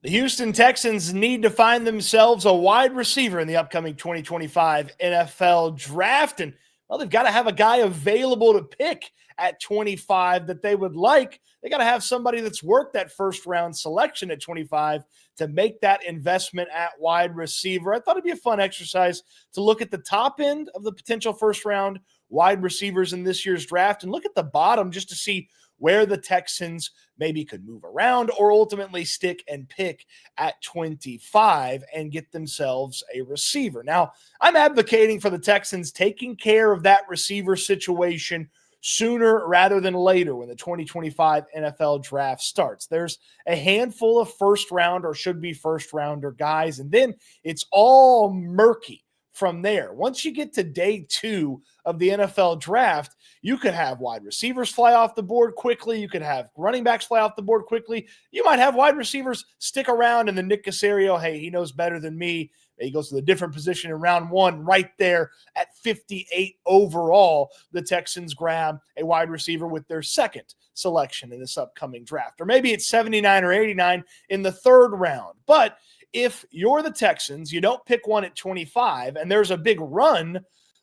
The Houston Texans need to find themselves a wide receiver in the upcoming 2025 NFL draft. And, well, they've got to have a guy available to pick at 25 that they would like. They got to have somebody that's worked that first round selection at 25 to make that investment at wide receiver. I thought it'd be a fun exercise to look at the top end of the potential first round wide receivers in this year's draft and look at the bottom just to see where the Texans maybe could move around or ultimately stick and pick at 25 and get themselves a receiver. Now, I'm advocating for the Texans taking care of that receiver situation sooner rather than later when the 2025 NFL draft starts. There's a handful of first round or should be first rounder guys, and then it's all murky from there. Once you get to day 2 of the NFL draft, you could have wide receivers fly off the board quickly. You could have running backs fly off the board quickly. You might have wide receivers stick around, and then Nick Caserio, hey, he knows better than me. He goes to the different position in round 1 right there at 58 overall. The Texans grab a wide receiver with their second selection in this upcoming draft. Or maybe it's 79 or 89 in the third round. But if you're the Texans, you don't pick one at 25, and there's a big run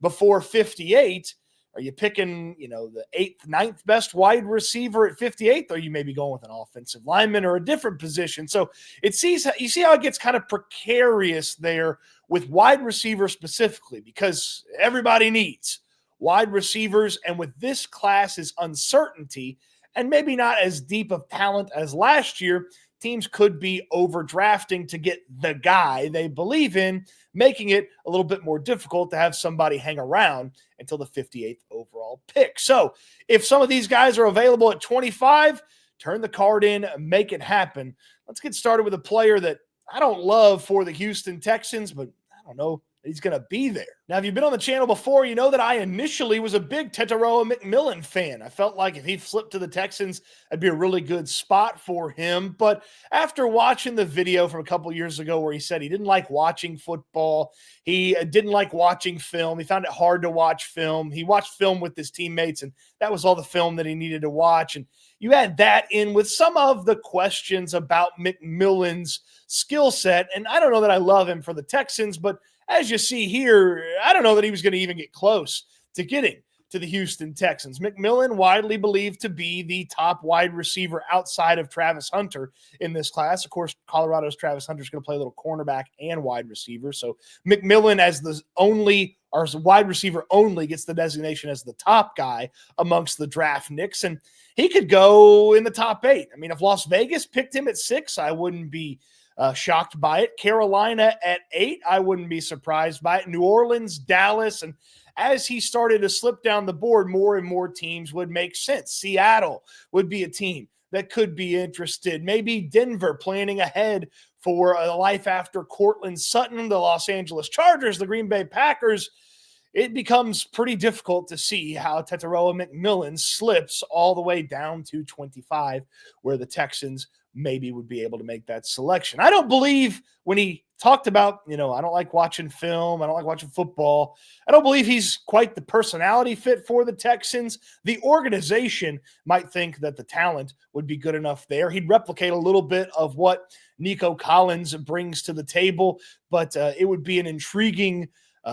before 58, are you picking, the 8th, 9th best wide receiver at 58th? Or you may be going with an offensive lineman or a different position. So you see how it gets kind of precarious there with wide receivers specifically, because everybody needs wide receivers. And with this class's uncertainty and maybe not as deep of talent as last year, teams could be overdrafting to get the guy they believe in, making it a little bit more difficult to have somebody hang around until the 58th overall pick. So if some of these guys are available at 25, turn the card in, make it happen. Let's get started with a player that I don't love for the Houston Texans, but I don't know he's going to be there. Now, if you've been on the channel before, you know that I initially was a big Tetairoa McMillan fan. I felt like if he flipped to the Texans, that'd be a really good spot for him. But after watching the video from a couple years ago where he said he didn't like watching football, he didn't like watching film, he found it hard to watch film. He watched film with his teammates, and that was all the film that he needed to watch. And you add that in with some of the questions about McMillan's skill set, and I don't know that I love him for the Texans, but as you see here, I don't know that he was going to even get close to getting to the Houston Texans. McMillan, widely believed to be the top wide receiver outside of Travis Hunter in this class. Of course, Colorado's Travis Hunter is going to play a little cornerback and wide receiver. So McMillan as the only, or as a wide receiver only, gets the designation as the top guy amongst the draft nicks. And he could go in the top 8. I mean, if Las Vegas picked him at 6, I wouldn't be shocked by it. Carolina at 8, I wouldn't be surprised by it. New Orleans, Dallas, and as he started to slip down the board, more and more teams would make sense. Seattle would be a team that could be interested. Maybe Denver planning ahead for a life after Cortland Sutton, the Los Angeles Chargers, the Green Bay Packers. It becomes pretty difficult to see how Tetairoa McMillan slips all the way down to 25, where the Texans maybe would be able to make that selection. I don't believe when he talked about, I don't like watching film, I don't like watching football, I don't believe he's quite the personality fit for the Texans. The organization might think that the talent would be good enough there. He'd replicate a little bit of what Nico Collins brings to the table, but it would be an intriguing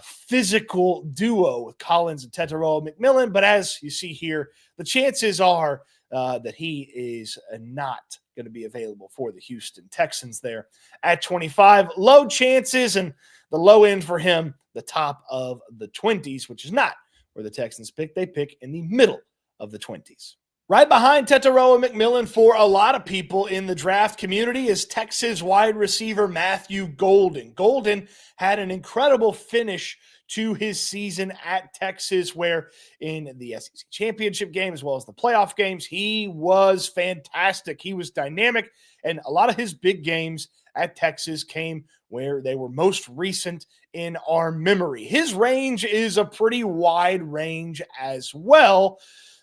physical duo with Collins and Tetairoa McMillan. But as you see here, the chances are that he is not going to be available for the Houston Texans there at 25. Low chances, and the low end for him, the top of the 20s, which is not where the Texans pick. They pick in the middle of the 20s. Right behind Tetairoa McMillan for a lot of people in the draft community is Texas wide receiver Matthew Golden. Golden had an incredible finish to his season at Texas, where in the SEC championship game as well as the playoff games, he was fantastic. He was dynamic, and a lot of his big games at Texas came where they were most recent in our memory. His range is a pretty wide range as well,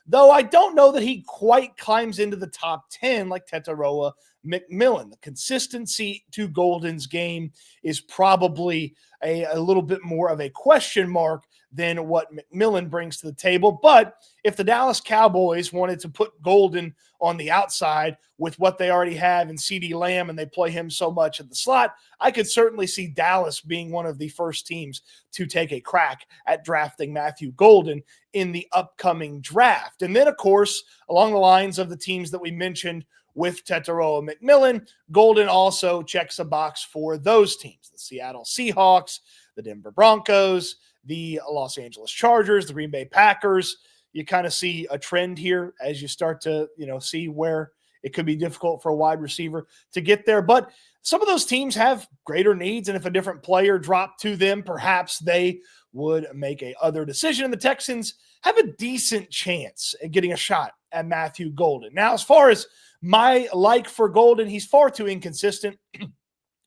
though I don't know that he quite climbs into the top 10 like Tetairoa McMillan. The consistency to Golden's game is probably a little bit more of a question mark than what McMillan brings to the table. But if the Dallas Cowboys wanted to put Golden on the outside with what they already have in CeeDee Lamb and they play him so much at the slot, I could certainly see Dallas being one of the first teams to take a crack at drafting Matthew Golden in the upcoming draft. And then, of course, along the lines of the teams that we mentioned with Tetairoa McMillan, Golden also checks a box for those teams: the Seattle Seahawks, the Denver Broncos, the Los Angeles Chargers, the Green Bay Packers. You kind of see a trend here as you start to, see where it could be difficult for a wide receiver to get there. But some of those teams have greater needs, and if a different player dropped to them, perhaps they would make a other decision. And the Texans have a decent chance at getting a shot at Matthew Golden. Now, as far as my like for Golden, he's far too inconsistent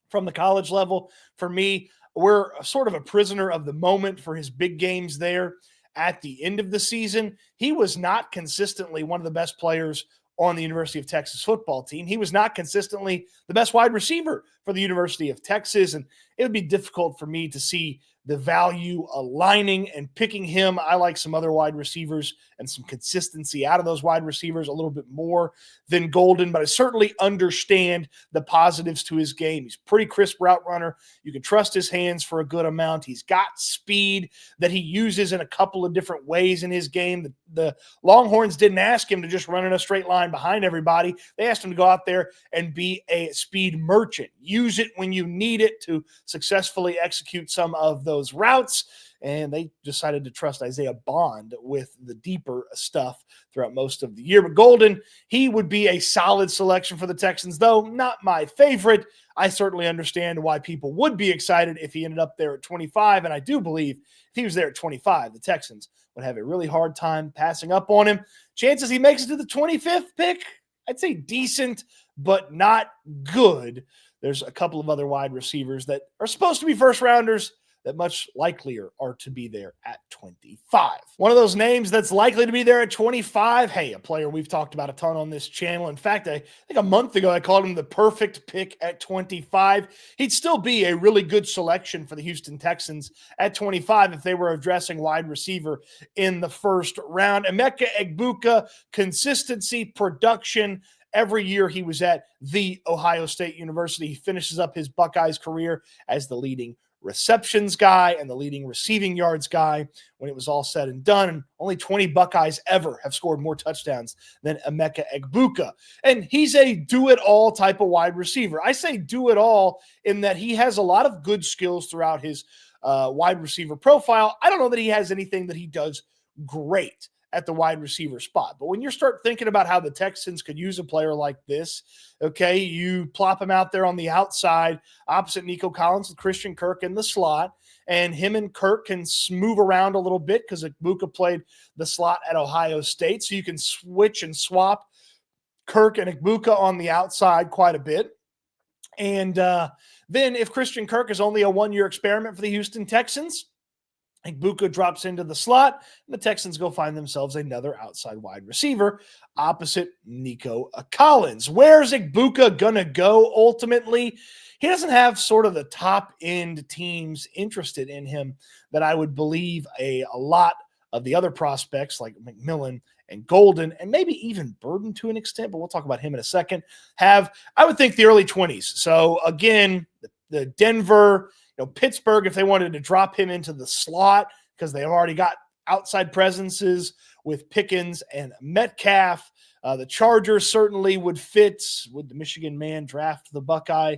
from the college level. For me, we're sort of a prisoner of the moment for his big games there at the end of the season. He was not consistently one of the best players on the University of Texas football team. He was not consistently the best wide receiver for the University of Texas, and it would be difficult for me to see the value aligning and picking him. I like some other wide receivers and some consistency out of those wide receivers a little bit more than Golden, but I certainly understand the positives to his game. He's a pretty crisp route runner. You can trust his hands for a good amount. He's got speed that he uses in a couple of different ways in his game. The Longhorns didn't ask him to just run in a straight line behind everybody. They asked him to go out there and be a speed merchant. Use it when you need it to successfully execute some of those routes. And they decided to trust Isaiah Bond with the deeper stuff throughout most of the year. But Golden, he would be a solid selection for the Texans, though not my favorite. I certainly understand why people would be excited if he ended up there at 25. And I do believe if he was there at 25, the Texans would have a really hard time passing up on him. Chances he makes it to the 25th pick, I'd say decent, but not good. There's a couple of other wide receivers that are supposed to be first rounders that much likelier are to be there at 25. One of those names that's likely to be there at 25, hey, a player we've talked about a ton on this channel. In fact, I think a month ago I called him the perfect pick at 25. He'd still be a really good selection for the Houston Texans at 25 if they were addressing wide receiver in the first round. Emeka Egbuka, consistency, production. Every year he was at The Ohio State University. He finishes up his Buckeyes career as the leading receptions guy and the leading receiving yards guy when it was all said and done. And only 20 Buckeyes ever have scored more touchdowns than Emeka Egbuka. And he's a do-it-all type of wide receiver. I say do-it-all in that he has a lot of good skills throughout his wide receiver profile. I don't know that he has anything that he does great at the wide receiver spot. But when you start thinking about how the Texans could use a player like this, okay, you plop him out there on the outside opposite Nico Collins with Christian Kirk in the slot, and him and Kirk can move around a little bit because Egbuka played the slot at Ohio State, so you can switch and swap Kirk and Egbuka on the outside quite a bit. And then if Christian Kirk is only a one-year experiment for the Houston Texans, Egbuka drops into the slot, and the Texans go find themselves another outside wide receiver opposite Nico Collins. Where's Egbuka going to go ultimately? He doesn't have sort of the top-end teams interested in him that I would believe a lot of the other prospects like McMillan and Golden, and maybe even Burden to an extent, but we'll talk about him in a second, have, I would think, the early 20s. So, again, the Denver, Pittsburgh, if they wanted to drop him into the slot because they've already got outside presences with Pickens and Metcalf. The Chargers certainly would fit. Would the Michigan man draft the Buckeye?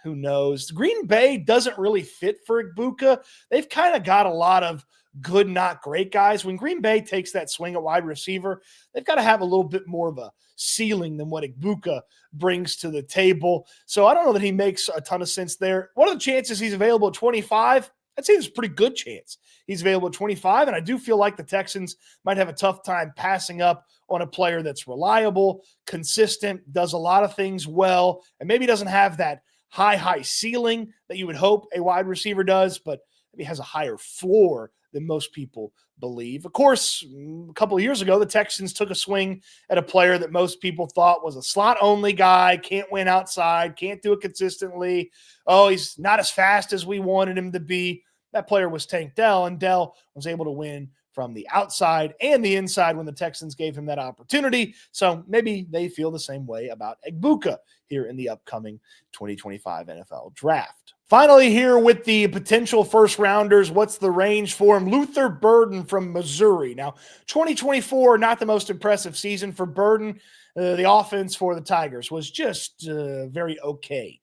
Who knows? Green Bay doesn't really fit for Egbuka. They've kind of got a lot of good, not great guys. When Green Bay takes that swing at wide receiver, they've got to have a little bit more of a ceiling than what Egbuka brings to the table. So I don't know that he makes a ton of sense there. What are the chances he's available at 25? I'd say there's a pretty good chance he's available at 25, and I do feel like the Texans might have a tough time passing up on a player that's reliable, consistent, does a lot of things well, and maybe doesn't have that high ceiling that you would hope a wide receiver does, but maybe has a higher floor than most people believe. Of course, a couple of years ago, the Texans took a swing at a player that most people thought was a slot-only guy, can't win outside, can't do it consistently. Oh, he's not as fast as we wanted him to be. That player was Tank Dell, and Dell was able to win from the outside and the inside when the Texans gave him that opportunity. So maybe they feel the same way about Egbuka here in the upcoming 2025 NFL draft. Finally, here with the potential first rounders, what's the range for him? Luther Burden from Missouri. Now, 2024, not the most impressive season for Burden. The offense for the Tigers was just very okay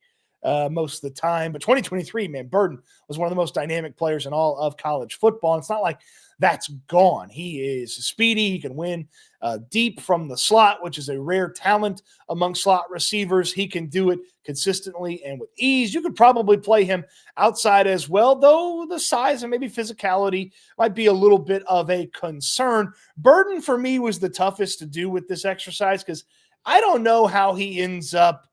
most of the time. But 2023, man, Burden was one of the most dynamic players in all of college football. And it's not like that's gone. He is speedy. He can win deep from the slot, which is a rare talent among slot receivers. He can do it consistently and with ease. You could probably play him outside as well, though the size and maybe physicality might be a little bit of a concern. Burden, for me, was the toughest to do with this exercise because I don't know how he ends up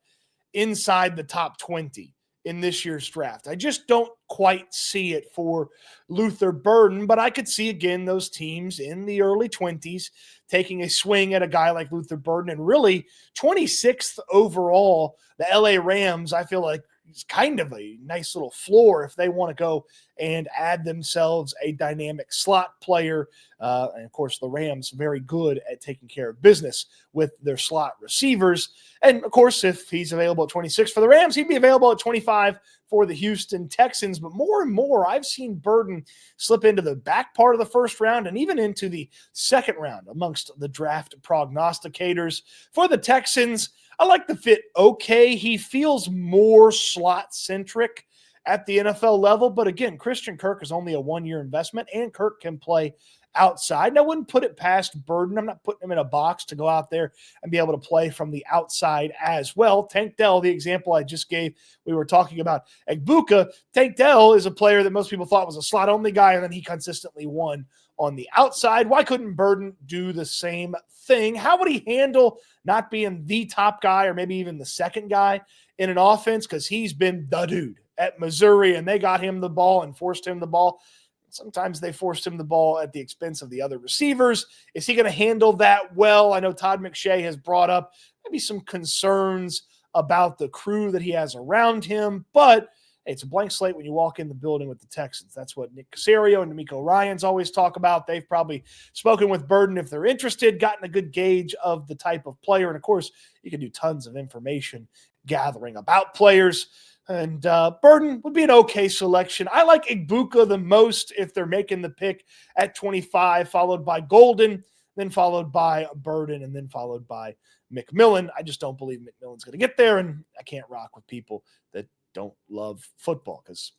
inside the top 20 in this year's draft. I just don't quite see it for Luther Burden, but I could see again those teams in the early 20s taking a swing at a guy like Luther Burden. And really 26th overall, the LA Rams, I feel like is kind of a nice little floor if they want to go and add themselves a dynamic slot player. And of course, the Rams very good at taking care of business with their slot receivers. And of course, if he's available at 26 for the Rams, he'd be available at 25 for the Houston Texans. But more and more, I've seen Burden slip into the back part of the first round and even into the second round amongst the draft prognosticators. For the Texans, I like the fit okay. He feels more slot-centric at the NFL level. But again, Christian Kirk is only a one-year investment, and Kirk can play outside. And I wouldn't put it past Burden. I'm not putting him in a box to go out there and be able to play from the outside as well. Tank Dell, the example I just gave, we were talking about Egbuka. Tank Dell is a player that most people thought was a slot-only guy, and then he consistently won on the outside. Why couldn't Burden do the same thing? How would he handle not being the top guy or maybe even the second guy in an offense? Because he's been the dude at Missouri, and they got him the ball and forced him the ball. Sometimes they forced him the ball at the expense of the other receivers. Is he going to handle that well? I know Todd McShay has brought up maybe some concerns about the crew that he has around him, but hey, it's a blank slate when you walk in the building with the Texans. That's what Nick Caserio and D'Amico Ryans always talk about. They've probably spoken with Burden if they're interested, gotten a good gauge of the type of player. And of course, you can do tons of information gathering about players. And Burden would be an okay selection. I like Egbuka the most if they're making the pick at 25, followed by Golden, then followed by Burden, and then followed by McMillan. I just don't believe McMillan's going to get there, and I can't rock with people that don't love football because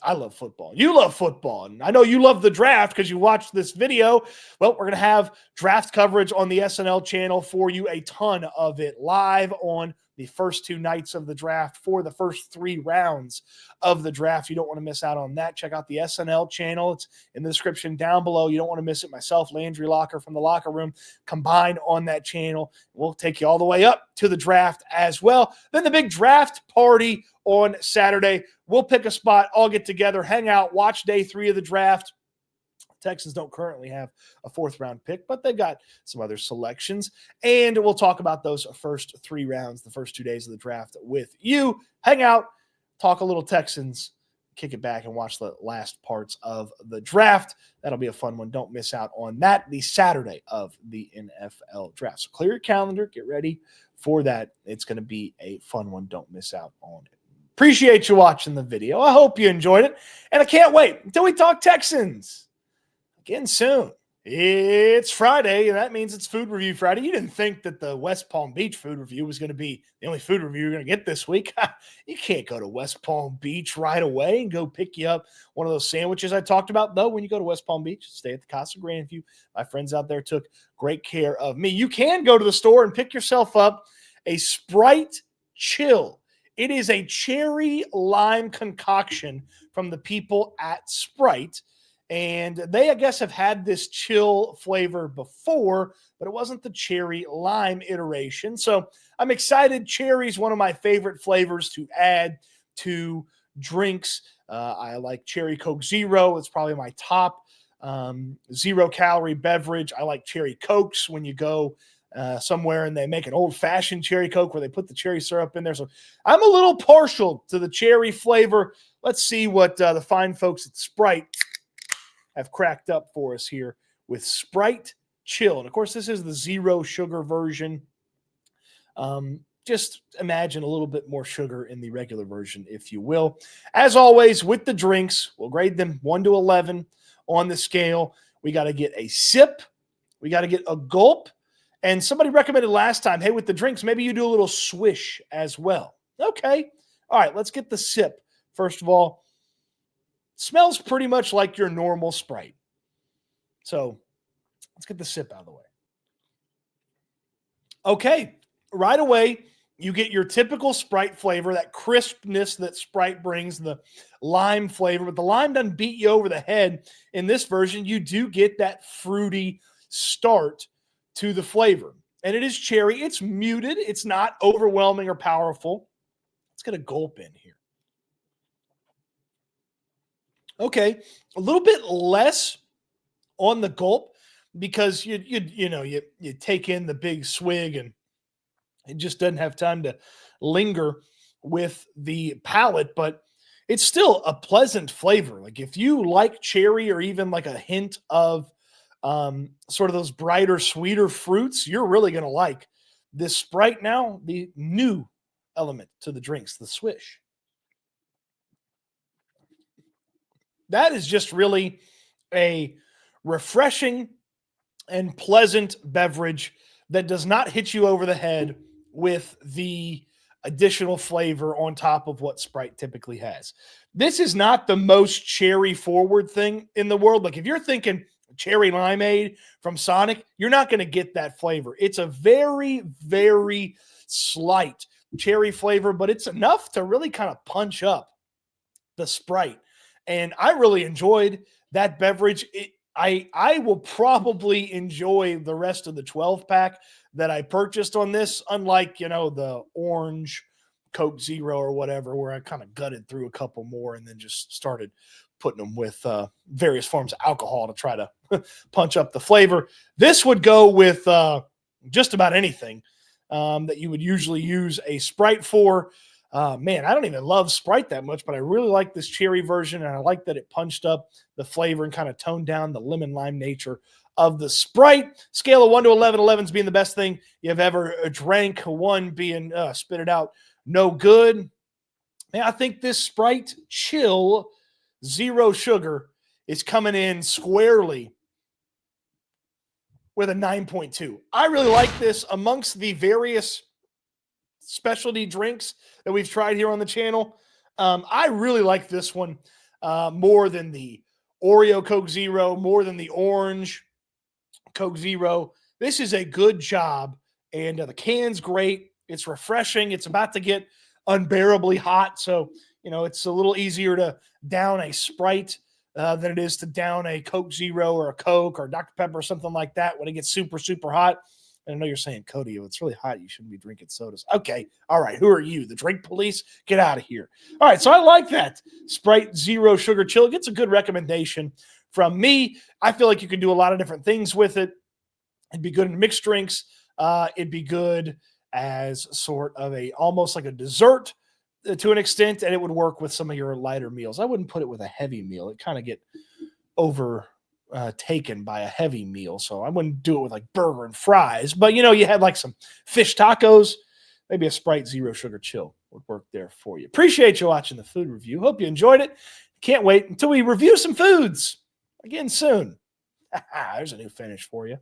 I love football. You love football. And I know you love the draft because you watched this video. Well, we're going to have draft coverage on the S&L channel for you, a ton of it live on the first two nights of the draft for the first three rounds of the draft. You don't want to miss out on that. Check out the S&L channel. It's in the description down below. You don't want to miss it. Myself, Landry Locker from the Locker Room, combined on that channel. We'll take you all the way up to the draft as well. Then the big draft party on Saturday. We'll pick a spot, all get together, hang out, watch day 3 of the draft. Texans don't currently have a 4th-round pick, but they've got some other selections. And we'll talk about those first 3 rounds, the first 2 days of the draft with you. Hang out, talk a little Texans, kick it back, and watch the last parts of the draft. That'll be a fun one. Don't miss out on that, the Saturday of the NFL draft. So clear your calendar, get ready for that. It's going to be a fun one. Don't miss out on it. Appreciate you watching the video. I hope you enjoyed it, and I can't wait until we talk Texans again soon. It's Friday, and that means it's Food Review Friday. You didn't think that the West Palm Beach food review was going to be the only food review you're going to get this week. You can't go to West Palm Beach right away and go pick you up one of those sandwiches I talked about, though. When you go to West Palm Beach, stay at the Casa Grandview. My friends out there took great care of me. You can go to the store and pick yourself up a Sprite Chill. It is a cherry lime concoction from the people at Sprite. And they, I guess, have had this chill flavor before, but it wasn't the cherry lime iteration. So I'm excited. Cherry is one of my favorite flavors to add to drinks. I like Cherry Coke Zero. It's probably my top 0-calorie beverage. I like Cherry Cokes when you go somewhere and they make an old-fashioned cherry Coke where they put the cherry syrup in there. So I'm a little partial to the cherry flavor. let's see what the fine folks at Sprite have cracked up for us here with Sprite Chill. And of course, this is the zero sugar version. Just imagine a little bit more sugar in the regular version, if you will. As always, with the drinks, we'll grade them 1 to 11 on the scale. We got to get a sip. We got to get a gulp. And somebody recommended last time, hey, with the drinks, maybe you do a little swish as well. Okay. All right, let's get the sip. First of all, smells pretty much like your normal Sprite. So let's get the sip out of the way. Okay, right away, you get your typical Sprite flavor, that crispness that Sprite brings, the lime flavor. But the lime doesn't beat you over the head. In this version, you do get that fruity start to the flavor. And it is cherry. It's muted. It's not overwhelming or powerful. Let's get a gulp in here. Okay, a little bit less on the gulp because you take in the big swig and it just doesn't have time to linger with the palate, but it's still a pleasant flavor. Like if you like cherry or even like a hint of sort of those brighter, sweeter fruits, you're really going to like this Sprite now, the new element to the drinks, the swish. That is just really a refreshing and pleasant beverage that does not hit you over the head with the additional flavor on top of what Sprite typically has. This is not the most cherry forward thing in the world. Like if you're thinking cherry limeade from Sonic, you're not going to get that flavor. It's a very, very slight cherry flavor, but it's enough to really kind of punch up the Sprite. And I really enjoyed that beverage. I will probably enjoy the rest of the 12-pack that I purchased on this, unlike, the orange Coke Zero or whatever, where I kind of gutted through a couple more and then just started putting them with various forms of alcohol to try to punch up the flavor. This would go with just about anything that you would usually use a Sprite for. Man, I don't even love Sprite that much, but I really like this cherry version, and I like that it punched up the flavor and kind of toned down the lemon lime nature of the Sprite. Scale of 1 to 11, 11's being the best thing you've ever drank, 1 being spit it out, no good. Man, I think this Sprite Chill Zero Sugar is coming in squarely with a 9.2. I really like this amongst the various specialty drinks that we've tried here on the channel. I really like this one more than the Oreo Coke Zero, more than the orange Coke Zero. This is a good job, and the can's great. It's refreshing. It's about to get unbearably hot, so it's a little easier to down a Sprite than it is to down a Coke Zero or a Coke or Dr. Pepper or something like that when it gets super, super hot. And I know you're saying, Cody, if it's really hot, you shouldn't be drinking sodas. Okay. All right. Who are you? The drink police? Get out of here. All right. So I like that Sprite Zero Sugar Chill. It gets a good recommendation from me. I feel like you can do a lot of different things with it. It'd be good in mixed drinks. It'd be good as sort of almost like a dessert to an extent, and it would work with some of your lighter meals. I wouldn't put it with a heavy meal. It kind of get taken by a heavy meal. So I wouldn't do it with like burger and fries, but you had like some fish tacos, maybe a Sprite Zero Sugar Chill would work there for you. Appreciate you watching the food review. Hope you enjoyed it. Can't wait until we review some foods again soon. There's a new finish for you.